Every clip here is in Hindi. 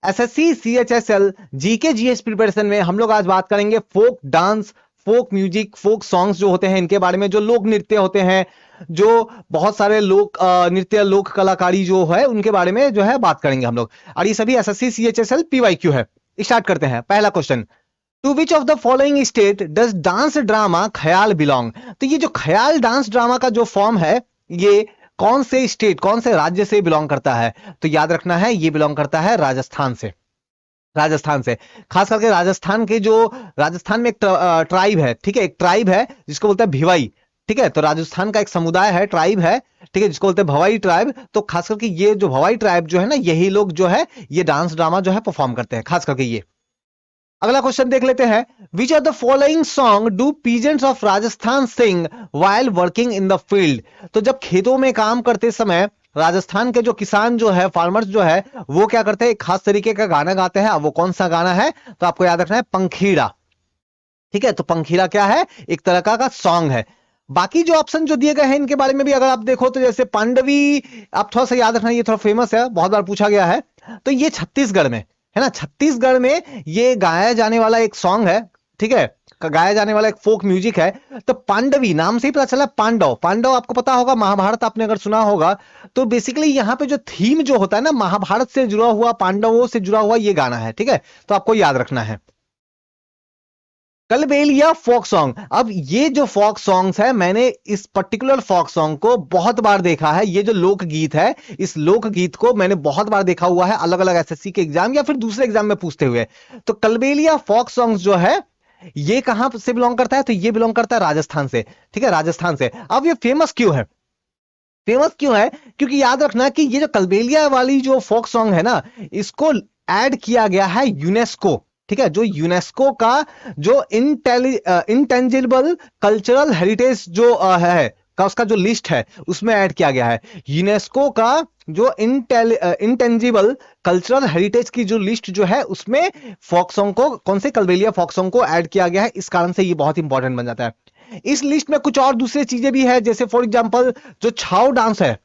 SSC CHSL GK GS preparation में हम लोग आज बात करेंगे folk dance, folk music, folk songs जो होते हैं इनके बारे में, जो लोक नृत्य होते हैं, जो बहुत सारे लोक नृत्य, लोक कलाकारी जो है उनके बारे में जो है बात करेंगे हम लोग। और ये सभी एसएससी सीएचएसएल पीवाईक्यू है। स्टार्ट करते हैं। पहला question, to which of the following state does dance drama Khyal belong? तो ये जो ख्याल डांस ड्रामा का जो फॉर्म है, ये कौन से स्टेट, कौन से राज्य से बिलोंग करता है? तो याद रखना है, ये बिलोंग करता है राजस्थान से। राजस्थान से, खास करके राजस्थान के जो, राजस्थान में एक ट्राइब है, ठीक है, एक ट्राइब है जिसको बोलते हैं भिवाई, ठीक है। तो राजस्थान का एक समुदाय है, ट्राइब है, ठीक है, जिसको बोलते हैं भवाई ट्राइब। तो खास करके ये जो भवाई ट्राइब जो है ना, यही लोग जो है ये डांस ड्रामा जो है परफॉर्म करते हैं, खास करके ये। अगला क्वेश्चन देख लेते हैं, which of the following song do peasants of Rajasthan sing while working in the field? तो जब खेतों में काम करते समय राजस्थान के जो किसान जो है, फार्मर्स जो है, वो क्या करते हैं, एक खास तरीके का गाना गाते हैं। अब वो कौन सा गाना है? तो आपको याद रखना है, पंखीड़ा, ठीक है। तो पंखीड़ा क्या है? एक तरह का सॉन्ग है। बाकी जो ऑप्शन जो दिए गए हैं इनके बारे में भी अगर आप देखो तो जैसे पांडवी, आप थोड़ा सा याद रखना, ये थोड़ा फेमस है, बहुत बार पूछा गया है। तो ये छत्तीसगढ़ में है ना, छत्तीसगढ़ में ये गाया जाने वाला एक सॉन्ग है, ठीक है, गाया जाने वाला एक फोक म्यूजिक है। तो पांडवी नाम से ही पता चला, पांडव, पांडव आपको पता होगा, महाभारत आपने अगर सुना होगा। तो बेसिकली यहाँ पे जो थीम जो होता है ना, महाभारत से जुड़ा हुआ, पांडवों से जुड़ा हुआ ये गाना है, ठीक है। तो आपको याद रखना है। कलबेलिया फोक सॉन्ग, अब ये जो फोक सॉन्ग्स है, मैंने इस पर्टिकुलर फोक सॉन्ग को बहुत बार देखा है। ये जो लोकगीत है, इस लोकगीत को मैंने बहुत बार देखा हुआ है, अलग अलग एसएससी के एग्जाम या फिर दूसरे एग्जाम में पूछते हुए। तो कलबेलिया फोक सॉन्ग्स जो है, ये कहां से बिलोंग करता है? तो ये बिलोंग करता है राजस्थान से, ठीक है, राजस्थान से। अब ये फेमस क्यों है? फेमस क्यों है? क्योंकि याद रखना कि ये जो कलबेलिया वाली जो फोक सॉन्ग है ना, इसको ऐड किया गया है यूनेस्को, ठीक है, जो यूनेस्को का जो इंटेंजिबल कल्चरल हेरिटेज जो है का, उसका जो लिस्ट है उसमें ऐड किया गया है। यूनेस्को का जो इंटेंजिबल कल्चरल हेरिटेज की जो लिस्ट जो है, उसमें फोक सॉन्ग को, कौन से, कलबेलिया फोक सॉन्ग को ऐड किया गया है। इस कारण से ये बहुत इंपॉर्टेंट बन जाता है। इस लिस्ट में कुछ और दूसरी चीजें भी है, जैसे फॉर एग्जांपल जो छाऊ डांस है,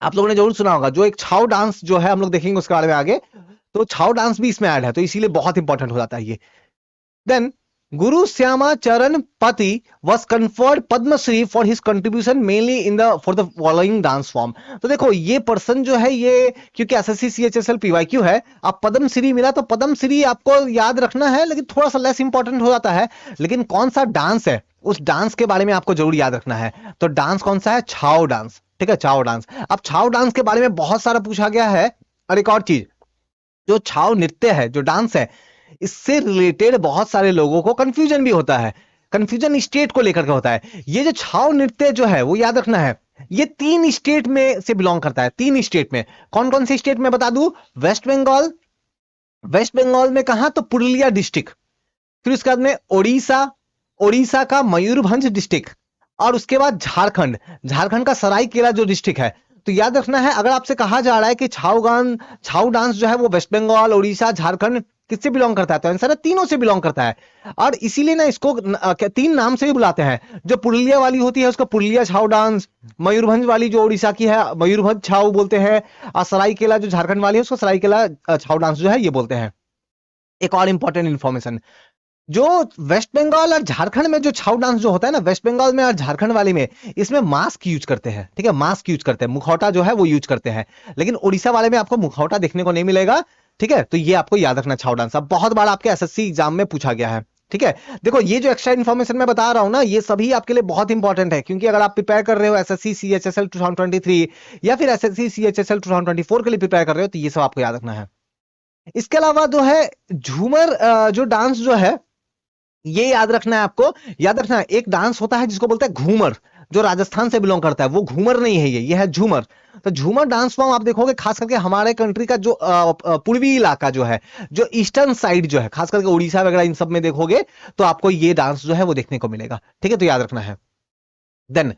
आप लोगों ने जरूर सुना होगा, जो एक छाऊ डांस जो है, हम लोग देखेंगे उसके बारे में आगे। तो छाऊ डांस भी इसमें ऐड है, तो इसीलिए बहुत इंपॉर्टेंट हो जाता है ये। देन गुरु श्यामा चरण Pati was conferred Padmashri for his contribution mainly in the for the following dance form. तो देखो ये पर्सन जो है, ये क्योंकि एसएससी सीएचएसएल पीवाईक्यू है, अब पद्मश्री मिला, तो पद्मश्री आपको याद रखना है, लेकिन थोड़ा सा लेस इंपॉर्टेंट हो जाता है। लेकिन कौन सा डांस है, उस डांस के बारे में आपको जरूर याद रखना है। तो डांस कौन सा है? छाओ डांस, ठीक है, छाओ डांस। अब छाओ डांस के बारे में बहुत सारा पूछा गया है। और एक और चीज, जो छाओ नृत्य है, जो डांस है, इससे रिलेटेड बहुत सारे लोगों को कंफ्यूजन भी होता है। कंफ्यूजन स्टेट को लेकर के होता है। ये जो छाओ नृत्य जो है, वो याद रखना है, ये 3 स्टेट में से बिलोंग करता है। 3 स्टेट में, कौन कौन से स्टेट में बता दूं? वेस्ट बंगाल, वेस्ट बंगाल में कहा? तो पुरुलिया डिस्ट्रिक्ट, फिर उसके बाद में ओडिशा, ओडिशा का मयूरभंज डिस्ट्रिक्ट, और उसके बाद झारखंड, झारखंड का सरायकेला जो डिस्ट्रिक्ट है। तो याद रखना है, अगर आपसे कहा जा रहा है कि छाऊ डांस जो है वो वेस्ट बंगाल, ओडिशा, झारखंड किससे बिलोंग करता है, तो आंसर है तीनों से बिलोंग करता है। और इसीलिए ना इसको 3 नाम से भी बुलाते हैं। जो पुरुलिया वाली होती है उसको पुरुलिया छाऊ डांस, मयूरभंज वाली जो ओडिशा की है मयूरभंज छाऊ बोलते हैं, और सरायकेला जो झारखंड वाली है उसको सरायकेला छाऊ डांस जो है ये बोलते हैं। एक और इंपॉर्टेंट इंफॉर्मेशन, जो वेस्ट बंगाल और झारखंड में जो छाऊ डांस जो होता है ना, वेस्ट बंगाल में और झारखंड वाले में, इसमें मास्क यूज करते हैं, ठीक है, मास्क यूज करते हैं, मुखौटा जो है वो यूज करते हैं। लेकिन उड़ीसा वाले में आपको मुखौटा देखने को नहीं मिलेगा, ठीक है। तो ये आपको याद रखना, छाऊ डांस अब बहुत बार आपके एसएससी एग्जाम में पूछा गया है, ठीक है। देखो ये जो एक्स्ट्रा इन्फॉर्मेशन मैं बता रहा हूं ना, ये सभी आपके लिए बहुत इंपॉर्टेंट है, क्योंकि अगर आप प्रिपेयर कर रहे हो एसएससी सीएचएसएल 2023 या फिर एसएससी सीएचएसएल 2024 के लिए प्रिपेयर कर रहे हो, तो ये सब आपको याद रखना है। इसके अलावा जो है झूमर जो डांस जो है, ये याद रखना है आपको। याद रखना है, एक डांस होता है जिसको बोलते हैं घूमर, जो राजस्थान से बिलोंग करता है, वो घूमर नहीं है, ये है झूमर। तो झूमर डांस फॉर्म आप देखोगे खास करके हमारे कंट्री का जो पूर्वी इलाका जो है, जो ईस्टर्न साइड जो है, खास करके उड़ीसा वगैरह इन सब में देखोगे तो आपको ये डांस जो है वो देखने को मिलेगा, ठीक है। तो याद रखना है। देन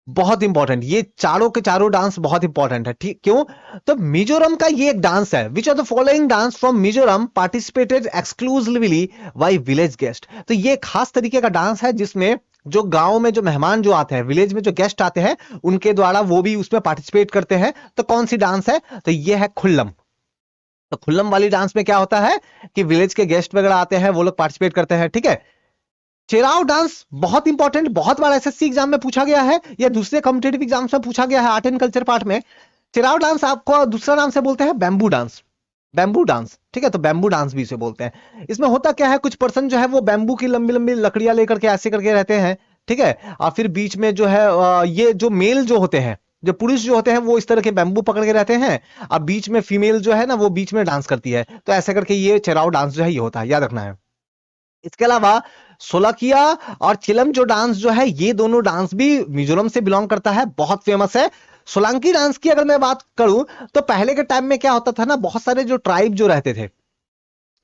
बहुत इंपॉर्टेंट, ये चारों के चारों डांस बहुत इंपॉर्टेंट है, ठीक, क्यों? तो मिजोरम का ये एक डांस है। Which of the following dance from Mizoram participated exclusively by village guest? तो ये खास तरीके का डांस है जिसमें जो गांव में जो मेहमान जो आते हैं, विलेज में जो गेस्ट आते हैं, उनके द्वारा वो भी उसमें पार्टिसिपेट करते हैं। तो कौन सी डांस है? तो ये है खुल्लम, तो खुल्लम वाली डांस में क्या होता है कि विलेज के गेस्ट वगैरह आते हैं, वो लोग पार्टिसिपेट करते हैं, ठीक है। चेराव डांस बहुत इंपॉर्टेंट, बहुत बार एसएससी एग्जाम में पूछा गया है या दूसरे कॉम्पिटेटिव एग्जाम्स में पूछा गया है आर्ट एंड कल्चर पार्ट में। चेराव डांस आपको दूसरा नाम से बोलते हैं बैम्बू डांस, बैम्बू डांस, ठीक है। तो बैम्बू डांस भी इसे बोलते हैं। इसमें होता क्या है, कुछ पर्सन जो है वो बैम्बू की लंबी लंबी लकड़ियां लेकर के ऐसे करके रहते हैं, ठीक है। और फिर बीच में जो है ये जो मेल जो होते हैं, जो पुरुष जो होते हैं वो इस तरह के बैम्बू पकड़ के रहते हैं, और बीच में फीमेल जो है ना वो बीच में डांस करती है। तो ऐसे करके ये चेराव डांस जो है ये होता है, याद रखना है। इसके अलावा सोलकिया और चिलम जो डांस जो है, ये दोनों डांस भी मिजोरम से बिलोंग करता है, बहुत फेमस है। सोलंकी डांस की अगर मैं बात करूं तो पहले के टाइम में क्या होता था ना, बहुत सारे जो ट्राइब जो रहते थे,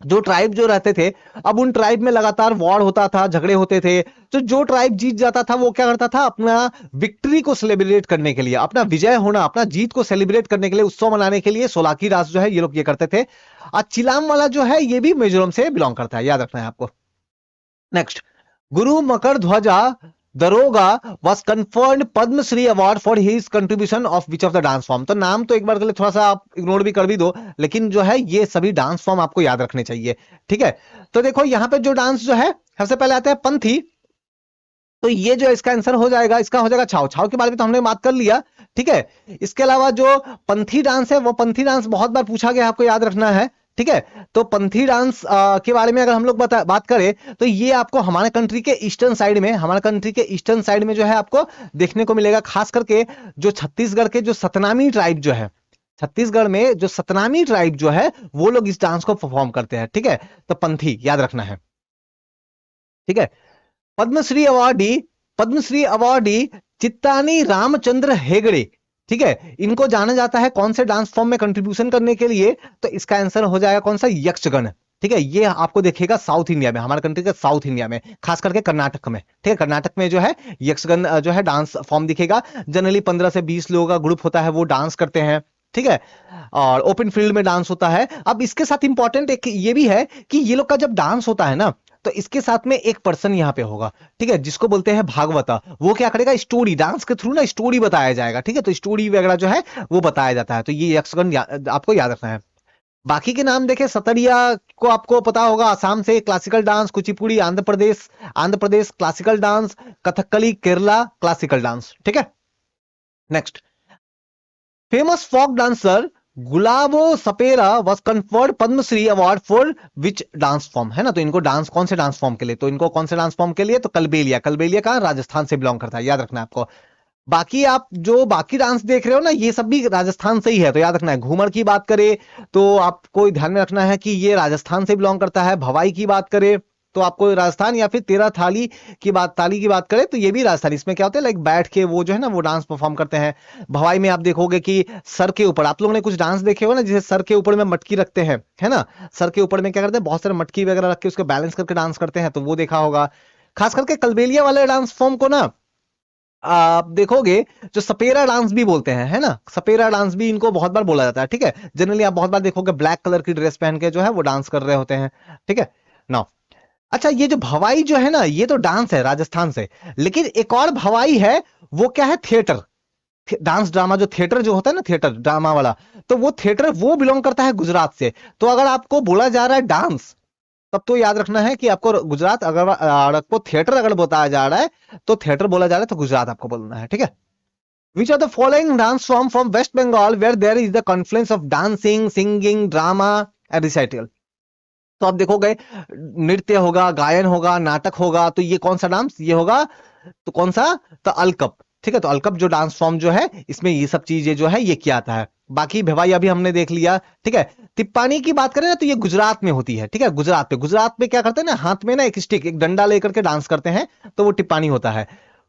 जो ट्राइब जो रहते थे, अब उन ट्राइब में लगातार वॉर होता था, झगड़े होते थे। तो जो ट्राइब जीत जाता था वो क्या करता था, अपना विक्ट्री को सेलिब्रेट करने के लिए, अपना विजय होना, अपना जीत को सेलिब्रेट करने के लिए, उत्सव मनाने के लिए सोलाकी डांस जो है ये लोग ये करते थे। और चिलाम वाला जो है ये भी मिजोरम से बिलोंग करता है, याद रखना है आपको। नेक्स्ट, गुरु मकर ध्वजा Daroga was conferred Padmashri award for his contribution of which of the dance form. तो नाम तो एक बार के लिए थोड़ा सा आप इग्नोर भी कर भी दो, लेकिन जो है ये सभी डांस फॉर्म आपको याद रखने चाहिए, ठीक है। तो देखो यहाँ पे जो डांस जो है सबसे पहले आता है पंथी। तो ये जो इसका आंसर हो जाएगा, इसका हो जाएगा छाव। छाव के बारे में तो हमने बात कर लिया, ठीक है। इसके अलावा जो पंथी डांस है, वो पंथी डांस बहुत बार पूछा गया, आपको याद रखना है, ठीक है। तो पंथी डांस के बारे में अगर हम लोग बात करें तो ये आपको हमारे कंट्री के ईस्टर्न साइड में, हमारे कंट्री के ईस्टर्न साइड में जो है आपको देखने को मिलेगा। खास करके जो छत्तीसगढ़ के जो सतनामी ट्राइब जो है, छत्तीसगढ़ में जो सतनामी ट्राइब जो है वो लोग इस डांस को परफॉर्म करते हैं, ठीक है। तो पंथी याद रखना है, ठीक है। पद्मश्री अवार्डी, पद्मश्री अवार्डी चित्तानी रामचंद्र हेगड़े, ठीक है, इनको जाना जाता है कौन से डांस फॉर्म में कंट्रीब्यूशन करने के लिए। तो इसका आंसर हो जाएगा कौन सा, यक्षगण, ठीक है। ये आपको देखेगा साउथ इंडिया में, हमारे कंट्री के साउथ इंडिया में, खास करके कर्नाटक में, ठीक है। कर्नाटक में जो है यक्षगण जो है डांस फॉर्म दिखेगा। जनरली 15 से 20 लोगों का ग्रुप होता है, वो डांस करते हैं, ठीक है। और ओपन फील्ड में डांस होता है। अब इसके साथ इंपॉर्टेंट एक ये भी है कि ये लोग का जब डांस होता है ना, तो इसके साथ में एक पर्सन यहाँ पे होगा, ठीक है, जिसको बोलते हैं भागवता। वो क्या करेगा, स्टोरी, डांस के थ्रू ना स्टोरी बताया जाएगा, ठीक है। तो स्टोरी वगैरह जो है वो बताया जाता है। तो ये यक्षगण आपको याद रखना है। बाकी के नाम देखे, सतरिया को आपको पता होगा, आसाम से classical dance, Kuchipudi Andhra Pradesh classical dance, Kathakali Kerala classical dance, ठीक है। Next, famous folk dancer Gulabo Sapera was conferred Padmashri award for which dance form, है ना। तो इनको डांस कौन से डांस फॉर्म के लिए, तो इनको कौन से डांस फॉर्म के लिए, तो कलबेलिया। कलबेलिया कहाँ, राजस्थान से बिलोंग करता है, याद रखना है आपको। बाकी आप जो बाकी डांस देख रहे हो ना, ये सब भी राजस्थान से ही है, तो याद रखना है। घूमर की बात करें तो आपको ध्यान में रखना है कि ये राजस्थान से बिलोंग करता है। भवाई की बात करें तो आपको राजस्थान, या फिर तेरा ताली की बात करें तो ये भी राजस्थान। इसमें क्या होता है, लाइक बैठ के वो जो है ना वो डांस परफॉर्म करते हैं। भवाई में आप देखोगे कि सर के ऊपर, आप लोगों ने कुछ डांस देखे हो ना, जिसे सर के ऊपर में मटकी रखते हैं, है ना। सर के ऊपर में क्या करते हैं, बहुत सारे मटकी वगैरह रख के उसको बैलेंस करके डांस करते हैं, तो वो देखा होगा। खास करके कलबेलिया वाले डांस फॉर्म को ना आप देखोगे, जो सपेरा डांस भी बोलते हैं, है ना। सपेरा डांस भी इनको बहुत बार बोला जाता है, ठीक है। जनरली आप बहुत बार देखोगे ब्लैक कलर की ड्रेस पहन के जो है वो डांस कर रहे होते हैं, ठीक है ना। अच्छा, ये जो भवाई जो है ना, ये तो डांस है राजस्थान से, लेकिन एक और भवाई है, वो क्या है, थिएटर, डांस ड्रामा जो थिएटर जो होता है ना, थिएटर ड्रामा वाला, तो वो थिएटर वो बिलोंग करता है गुजरात से। तो अगर आपको बोला जा रहा है डांस, तब तो याद रखना है कि आपको गुजरात, अगर आपको थिएटर अगर बताया जा रहा है तो थिएटर बोला जा रहा है तो गुजरात आपको बोलना है, ठीक है। Which are the following dance form from West Bengal where there is the confluence of dancing, singing, drama and recital. तो आप देखोगे नृत्य होगा, गायन होगा, नाटक होगा, तो ये कौन सा डांस ये होगा, तो कौन सा, तो अलकप, ठीक है। तो अलकप जो डांस फॉर्म जो है, इसमें ये सब चीजें जो है ये क्या आता है। बाकी भिवाई अभी हमने देख लिया, ठीक है। तिप्पानी की बात करें ना तो ये गुजरात में होती है, ठीक है। गुजरात में क्या करते हैं ना, हाथ में ना एक स्टिक, एक डंडा लेकर के डांस करते हैं, तो वो टिप्पानी होता है।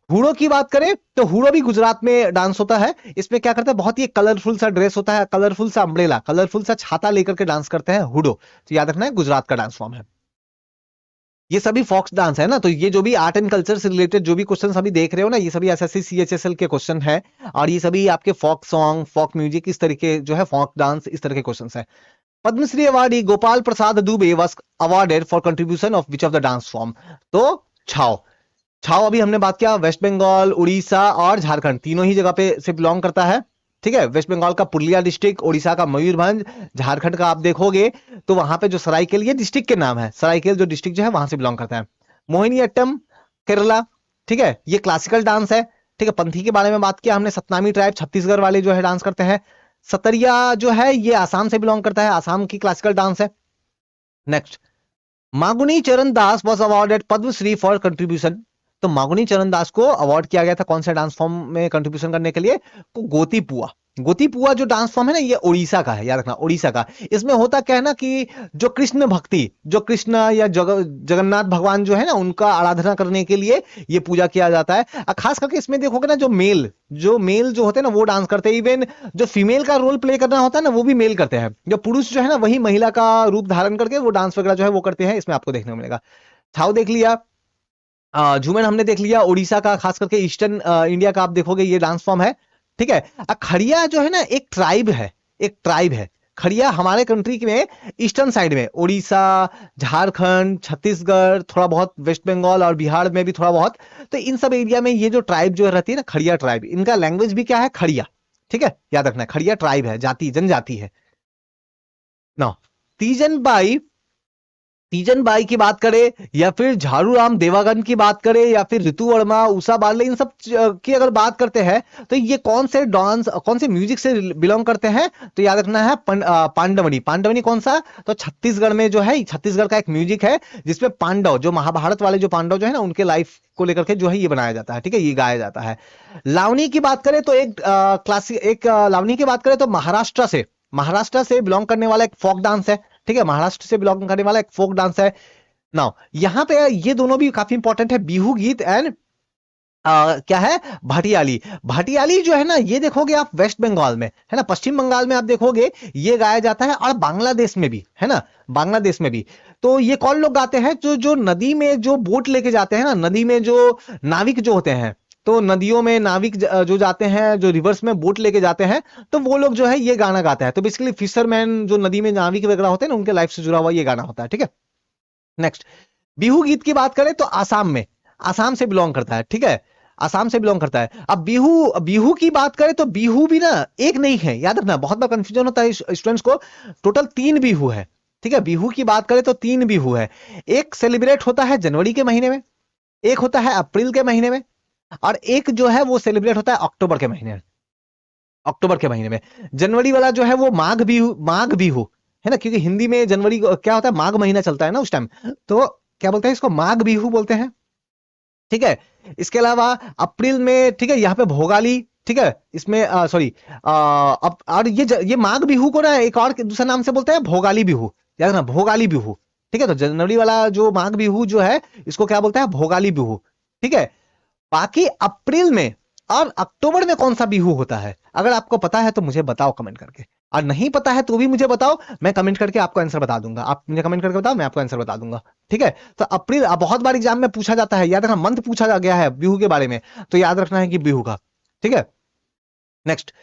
हुड़ो की बात करें तो हुड़ो भी गुजरात में डांस होता है। इसमें क्या करते हैं, बहुत ही कलरफुल सा ड्रेस होता है, कलरफुल सा अम्ब्रेला, कलरफुल सा छाता लेकर के डांस करते हैं हुडो। तो याद रखना है गुजरात का डांस फॉर्म है। ये सभी फोक्स डांस है ना। तो ये जो भी आर्ट एंड कल्चर से रिलेटेड जो भी क्वेश्चन अभी देख रहे हो ना, ये सभी एसएससी सीएचएसएल के क्वेश्चन है, और ये सभी आपके फोक सॉन्ग, फोक म्यूजिक, इस तरीके जो है फोक डांस, इस तरह के क्वेश्चन है। Padmashri awardee Gopal Prasad Dubey was awarded for contribution of which of the dance form. तो छाओ, छाओ अभी हमने बात किया, वेस्ट बंगाल, उड़ीसा और झारखंड तीनों ही जगह पे से बिलोंग करता है, ठीक है, वेस्ट बंगाल का पुरुलिया डिस्ट्रिक्ट, उड़ीसा का मयूरभंज, झारखंड का आप देखोगे तो वहां पे जो सराइकेल, ये डिस्ट्रिक्ट के नाम है, सराइकेल जो डिस्ट्रिक्ट जो है वहां से बिलोंग करता है। मोहिनीअट्टम केरला, ठीक है, ये क्लासिकल डांस है। ठीक है, पंथी के बारे में बात किया हमने, सतनामी ट्राइब छत्तीसगढ़ वाले जो है डांस करते हैं। सतरिया जो है ये आसाम से बिलोंग करता है, आसाम की क्लासिकल डांस है। Next, Maguni Charan Das was awarded Padma Shri for contribution. तो मागुनी चरण दास को अवार्ड किया गया था कौन से डांस फॉर्म में कंट्रीब्यूशन करने के लिए? को गोती पुआ। गोती पुआ जो डांस फॉर्म है ना, ये उड़ीसा का है, याद रखना, उड़ीसा का। इसमें होता क्या है ना कि जो कृष्ण भक्ति, जो कृष्ण या जगन्नाथ भगवान जो है ना, उनका आराधना करने के लिए ये पूजा किया जाता है। खास करके इसमें देखोगे ना, जो मेल जो होते हैं ना वो डांस करते हैं। इवन जो फीमेल का रोल प्ले करना होता है ना, वो भी मेल करते हैं। जो पुरुष जो है ना, वही महिला का रूप धारण करके वो डांस वगैरह जो है वो करते हैं। इसमें आपको देखने को मिलेगा। छाव देख लिया, झूमर हमने देख लिया, उड़ीसा का, खास करके ईस्टर्न इंडिया का आप देखोगे ये डांस फॉर्म है। ठीक है, खड़िया जो है ना एक ट्राइब है, एक ट्राइब है। खड़िया हमारे कंट्री में ईस्टर्न साइड में, उड़ीसा, झारखंड, छत्तीसगढ़, थोड़ा बहुत वेस्ट बंगाल और बिहार में भी थोड़ा बहुत, तो इन सब एरिया में ये जो ट्राइब जो रहती है ना, खड़िया ट्राइब, इनका लैंग्वेज भी क्या है? खड़िया। ठीक है, याद रखना, खड़िया ट्राइब है, जाति, जनजाति है ना। तीजन बाई, तीजन बाई की बात करें, या फिर झाड़ूराम देवागन की बात करें, या फिर ऋतु वर्मा, उषा बाले, इन सब की अगर बात करते हैं तो ये कौन से डांस, कौन से म्यूजिक से बिलोंग करते हैं? तो याद रखना है पांडवनी। पांडवनी कौन सा? तो छत्तीसगढ़ में जो है, छत्तीसगढ़ का एक म्यूजिक है जिसमें पांडव, जो महाभारत वाले जो पांडव जो है ना, उनके लाइफ को लेकर के जो है ये बनाया जाता है। ठीक है, ये गाया जाता है। लावनी की बात करें तो एक क्लासिक, एक लावनी की बात करें तो महाराष्ट्र से बिलोंग करने वाला एक फोक डांस है। ठीक है, महाराष्ट्र से बिलोंग करने वाला एक फोक डांस है। नाउ यहां पे ये दोनों भी काफी इंपॉर्टेंट है, बिहू गीत एंड क्या है? भाटियाली। भाटियाली जो है ना, ये देखोगे आप वेस्ट बंगाल में है ना, पश्चिम बंगाल में आप देखोगे ये गाया जाता है, और बांग्लादेश में भी है ना, बांग्लादेश में भी। तो ये कौन लोग गाते हैं? जो जो नदी में जो बोट लेके जाते हैं ना, नदी में जो नाविक जो होते हैं, तो नदियों में नाविक जो जाते हैं, जो रिवर्स में बोट लेके जाते हैं, तो वो लोग जो है ये गाना गाते हैं। तो बेसिकली फिशरमैन जो नदी में नाविक वगैरह होते हैं ना, उनके लाइफ से जुड़ा हुआ ये गाना होता है। ठीक है, नेक्स्ट, बिहू गीत की बात करें तो आसाम में, आसाम से बिलोंग करता है। ठीक है, आसाम से बिलोंग करता है। अब बिहू, बिहू की बात करें तो बिहू भी ना एक नहीं है, याद रखना, बहुत बार कंफ्यूजन होता है स्टूडेंट्स को। टोटल 3 बिहू है। ठीक है, बिहू की बात करें तो 3 बिहू है। एक सेलिब्रेट होता है जनवरी के महीने में, एक होता है अप्रैल के महीने में, और एक जो है वो सेलिब्रेट होता है अक्टूबर के महीने में। अक्टूबर के महीने में जनवरी वाला जो है वो माघ बिहू है ना, क्योंकि हिंदी में जनवरी क्या होता है, माघ महीना चलता है ना उस टाइम, तो क्या बोलते हैं इसको? माघ बिहू बोलते हैं। ठीक है, इसके अलावा अप्रैल में, ठीक है, यहाँ पे भोगाली। ठीक है, इसमें सॉरी, अब और ये माघ बिहू को ना एक और दूसरा नाम से बोलते हैं भोगाली बिहू, याद रखना, भोगाली बिहू। ठीक है, तो जनवरी वाला जो माघ बिहू जो है, इसको क्या बोलते हैं? भोगाली बिहू। ठीक है, बाकी अप्रैल में और अक्टूबर में कौन सा बिहू होता है? अगर आपको पता है तो मुझे बताओ कमेंट करके, और नहीं पता है तो भी मुझे बताओ, मैं कमेंट करके आपको आंसर बता दूंगा। आप मुझे कमेंट करके बताओ, मैं आपको आंसर बता दूंगा। ठीक है, तो अप्रैल बहुत बार एग्जाम में पूछा जाता है, याद रखना, मंथ पूछा गया है बिहू के बारे में, तो याद रखना है कि बिहू का। ठीक है, नेक्स्ट,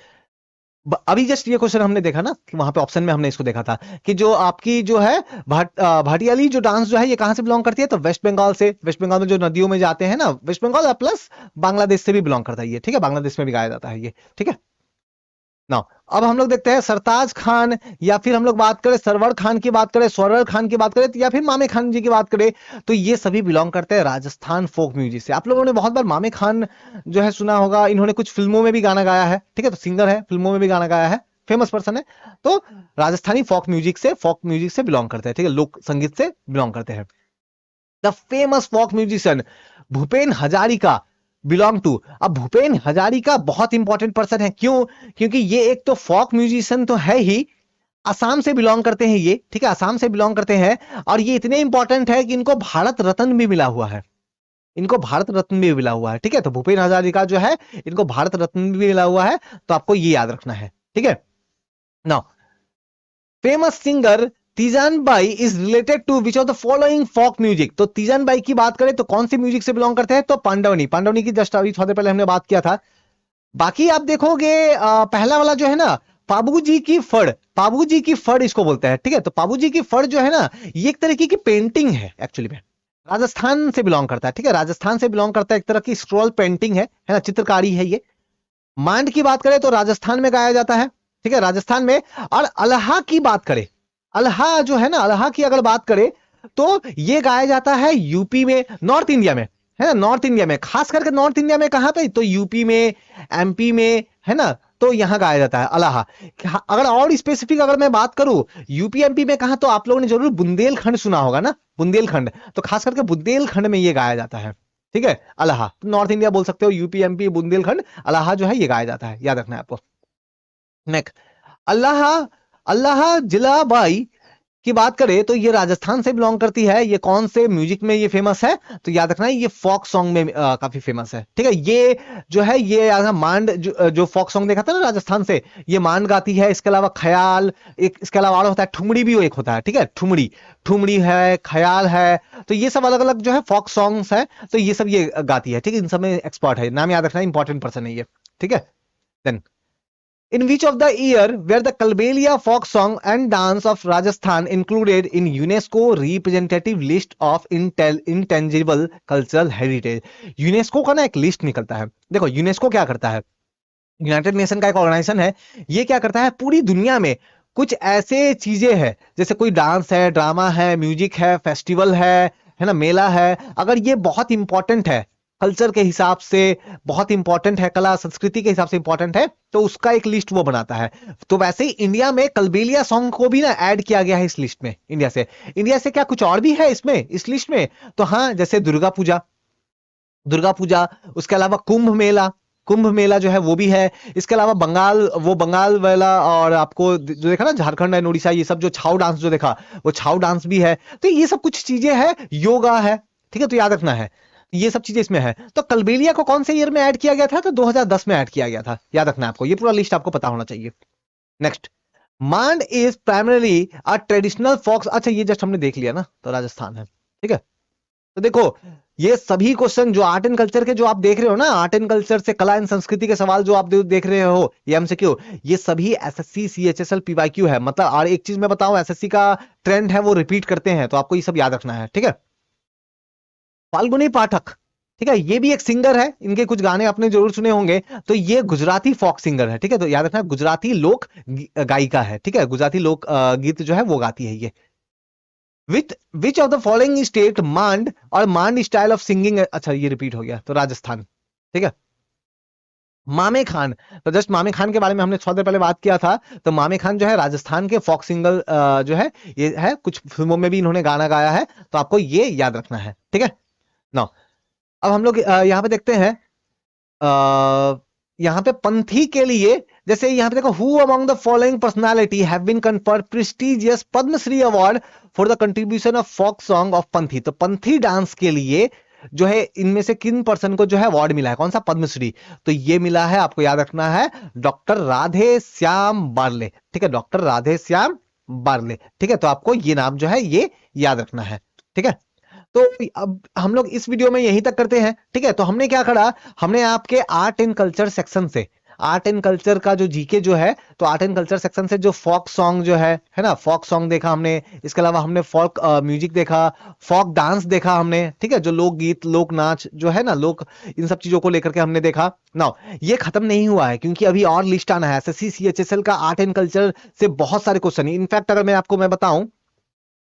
अभी जस्ट ये क्वेश्चन हमने देखा ना कि वहां पे ऑप्शन में हमने इसको देखा था कि जो आपकी जो है भाटियाली जो डांस जो है ये कहां से बिलोंग करती है? तो वेस्ट बंगाल से। वेस्ट बंगाल में जो नदियों में जाते हैं ना, वेस्ट बंगाल प्लस बांग्लादेश से भी बिलोंग करता है ये। ठीक है, बांग्लादेश में भी गाया जाता है ये। ठीक है ना, अब हम लोग देखते हैं सरताज खान, या फिर हम लोग बात करें सरवर खान की बात करें, स्वरवर खान की बात करें, या फिर मामे खान जी की बात करें, तो ये सभी बिलोंग करते हैं राजस्थान फोक म्यूजिक से। आप लोगों ने बहुत बार मामे खान जो है सुना होगा, इन्होंने कुछ फिल्मों में भी गाना गाया है। ठीक है, तो सिंगर है, फिल्मों में भी गाना गाया है, फेमस पर्सन है। तो राजस्थानी फोक म्यूजिक से बिलोंग करते हैं। ठीक है, लोक संगीत से बिलोंग करते हैं। The famous folk musician Bhupen Hazarika belong to. अब भूपेन हजारिका बहुत इंपॉर्टेंट पर्सन है, क्यों? क्योंकि ये एक तो फोक म्यूजिशियन तो है ही, असम से बिलोंग करते हैं ये। ठीक है, असम से बिलोंग करते हैं, और ये इतने इंपॉर्टेंट है कि इनको भारत रत्न भी मिला हुआ है, इनको भारत रत्न भी मिला हुआ है। ठीक है, तो भूपेन हजारिका जो है, इनको भारत रत्न भी मिला हुआ है, तो आपको ये याद रखना है। ठीक है, now famous singer Teejan Bai is related to which of the following folk music. तो तीजान बाई की बात करें तो कौन सी म्यूजिक से बिलोंग करते हैं? तो पांडवनी। पांडवनी की जस्ट अभी थोड़ी देर पहले हमने बात किया था। बाकी आप देखोगे पहला वाला जो है ना, पाबूजी की फड़, पाबूजी की फड़ इसको बोलते हैं। ठीक है, तो पाबूजी की फड़ जो है ना, ये एक तरीके की पेंटिंग है एक्चुअली में, राजस्थान से बिलोंग करता है। ठीक है, राजस्थान से बिलोंग करता है, एक तरह की स्क्रॉल पेंटिंग है ना, चित्रकारी है ये। मांड की बात करें तो राजस्थान में गाया जाता है, ठीक है, राजस्थान में। और अल्हा की बात करें, अल्हा जो है ना, अल्हा की अगर बात करें तो ये गाया जाता है यूपी में, नॉर्थ इंडिया में, है ना, नॉर्थ इंडिया में, खास करके नॉर्थ इंडिया में कहां पे, तो यूपी में, एमपी में, है ना, तो यहां गाया जाता है अलाहा। अगर और स्पेसिफिक अगर मैं बात करूं यूपी एमपी में कहा, तो आप लोगों ने जरूर बुंदेलखंड सुना होगा ना, बुंदेलखंड, तो खास करके बुंदेलखंड में ये गाया जाता है, ठीक है, अलाहा। तो नॉर्थ इंडिया बोल सकते हो, यूपी एमपी बुंदेलखंड, अलाहा जो है ये गाया जाता है, याद रखना है आपको। नेक्स्ट, अल्लाह, अल्लाह जिलाबाई की बात करें तो ये राजस्थान से बिलोंग करती है। ये कौन से म्यूजिक में ये फेमस है, तो याद रखना है ये फोक सॉन्ग में काफी फेमस है, ठीक है। ये जो है ये मांड जो फोक सॉन्ग देखा था ना राजस्थान से, ये मांड गाती है। इसके अलावा ख्याल, एक इसके अलावा और होता है ठुमड़ी भी, एक होता है, ठीक है, ठुमड़ी, ठुमड़ी है, ख्याल है, तो ये सब अलग अलग जो है फोक सॉन्ग्स है, तो ये सब ये गाती है, ठीक है, इन सब में एक्सपर्ट है, नाम याद रखना, इंपॉर्टेंट पर्सन है ये, ठीक है। Then, in which of the year were the Kalbelia folk song and dance of Rajasthan included in UNESCO representative list of intangible cultural heritage? UNESCO का ना एक लिस्ट निकलता है। देखो यूनेस्को क्या करता है, यूनाइटेड नेशन का एक ऑर्गेनाइजेशन है, ये क्या करता है, पूरी दुनिया में कुछ ऐसे चीजें हैं, जैसे कोई डांस है, ड्रामा है, म्यूजिक है, फेस्टिवल है ना, मेला है, अगर ये बहुत इंपॉर्टेंट है कल्चर के हिसाब से, बहुत इंपॉर्टेंट है, कला संस्कृति के हिसाब से इंपॉर्टेंट है, तो उसका एक लिस्ट वो बनाता है। तो वैसे ही इंडिया में कलबेलिया सॉन्ग को भी ना ऐड किया गया है इस लिस्ट में, इंडिया से। इंडिया से क्या कुछ और भी है इसमें, इस लिस्ट में, तो हाँ, जैसे दुर्गा पूजा, दुर्गा पूजा, उसके अलावा कुंभ मेला, कुंभ मेला जो है वो भी है। इसके अलावा बंगाल, वो बंगाल वाला, और आपको जो देखा ना झारखंड एंड उड़ीसा, ये सब जो छाऊ डांस जो देखा, वो छाऊ डांस भी है। तो ये सब कुछ चीजें हैं, योगा है, ठीक है, तो याद रखना है, ये सब चीजें इसमें है। तो कलबेलिया को कौन से ईयर में ऐड किया गया था, तो 2010 में ऐड किया गया था, याद रखना है आपको, ये पूरा लिस्ट आपको पता होना चाहिए। Next, Maand is primarily a traditional folk, अच्छा ये जस्ट हमने देख लिया ना, तो राजस्थान है, ठीक है। तो देखो, ये सभी क्वेश्चन जो आर्ट एंड कल्चर के जो आप देख रहे हो ना, आर्ट एंड कल्चर से कला एंड संस्कृति के सवाल जो आप देख रहे हो, ये एमसीक्यू, ये सभी एसएससी सीएचएसएल पीवाईक्यू है। मतलब और एक चीज मैं बताऊं, एसएससी का ट्रेंड है वो रिपीट करते हैं, तो आपको ये सब याद रखना है, ठीक है। फाल्गुनी पाठक, ठीक है, ये भी एक सिंगर है, इनके कुछ गाने आपने जरूर सुने होंगे। तो ये गुजराती फोक सिंगर है, ठीक है, तो याद रखना गुजराती लोक गायिका है, ठीक है, गुजराती लोक गीत जो है वो गाती है ये। Which of the following state Maand और मांड स्टाइल ऑफ सिंगिंग, अच्छा ये रिपीट हो गया, तो राजस्थान, ठीक है। मामे खान, तो जस्ट मामे खान के बारे में हमने थोड़ी देर पहले बात किया था। तो मामे खान जो है राजस्थान के फोक सिंगर जो है, ये है, कुछ फिल्मों में भी इन्होंने गाना गाया है, तो आपको ये याद रखना है, ठीक है ना। अब हम लोग यहाँ पे देखते हैं, यहाँ पे पंथी के लिए, जैसे यहाँ पे देखो, who among the following personality have been conferred prestigious Padma Shri award for the contribution of folk song of Panthi. तो पंथी डांस के लिए जो है, इनमें से किन पर्सन को जो है अवार्ड मिला है, कौन सा, पद्मश्री, तो ये मिला है, आपको याद रखना है, डॉक्टर राधे श्याम बारले, ठीक है, डॉक्टर राधे श्याम बारले, ठीक है। तो आपको ये नाम जो है ये याद रखना है, ठीक है। तो अब हम लोग इस वीडियो में यहीं तक करते हैं, ठीक है। तो हमने क्या करा, हमने आपके आर्ट एंड कल्चर सेक्शन से, आर्ट एंड कल्चर का जो जीके जो है, तो आर्ट एंड कल्चर सेक्शन से जो फोक सॉन्ग जो है ना, फोक सॉन्ग देखा हमने, इसके अलावा हमने फोक म्यूजिक देखा, फोक डांस देखा हमने, ठीक है, जो लोक गीत, लोक नाच जो है ना, लोक, इन सब चीजों को लेकर के हमने देखा ना। ये खत्म नहीं हुआ है, क्योंकि अभी और लिस्ट आना है एसएससी सीएचएसएल का, आर्ट एंड कल्चर से बहुत सारे क्वेश्चन। इनफैक्ट अगर मैं बताऊं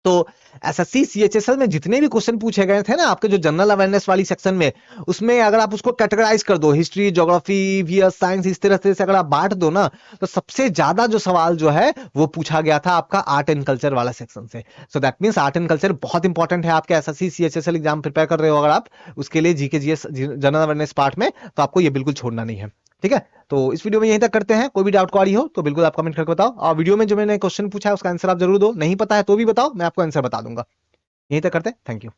तो एसएससी सीएचएसएल में जितने भी क्वेश्चन पूछे गए थे ना आपके जो जनरल अवेयरनेस वाली सेक्शन में, उसमें अगर आप उसको कैटेगराइज कर दो, हिस्ट्री, ज्योग्राफी, ईवीएस, साइंस, इस तरह से अगर आप बांट दो ना, तो सबसे ज्यादा जो सवाल जो है वो पूछा गया था आपका आर्ट एंड कल्चर वाला सेक्शन से। So that means art and culture बहुत इंपॉर्टेंट है आपके एसएससी सीएचएसएल एग्जाम प्रिपेयर कर रहे हो अगर आप, उसके लिए GK GS general awareness part में, तो आपको ये बिल्कुल छोड़ना नहीं है, ठीक है। तो इस वीडियो में यहीं तक करते हैं। कोई भी डाउट क्वारी हो तो बिल्कुल आप कमेंट करके बताओ, और वीडियो में जो मैंने क्वेश्चन पूछा है उसका आंसर आप जरूर दो, नहीं पता है तो भी बताओ, मैं आपको आंसर बता दूंगा। यहीं तक करते हैं, थैंक यू।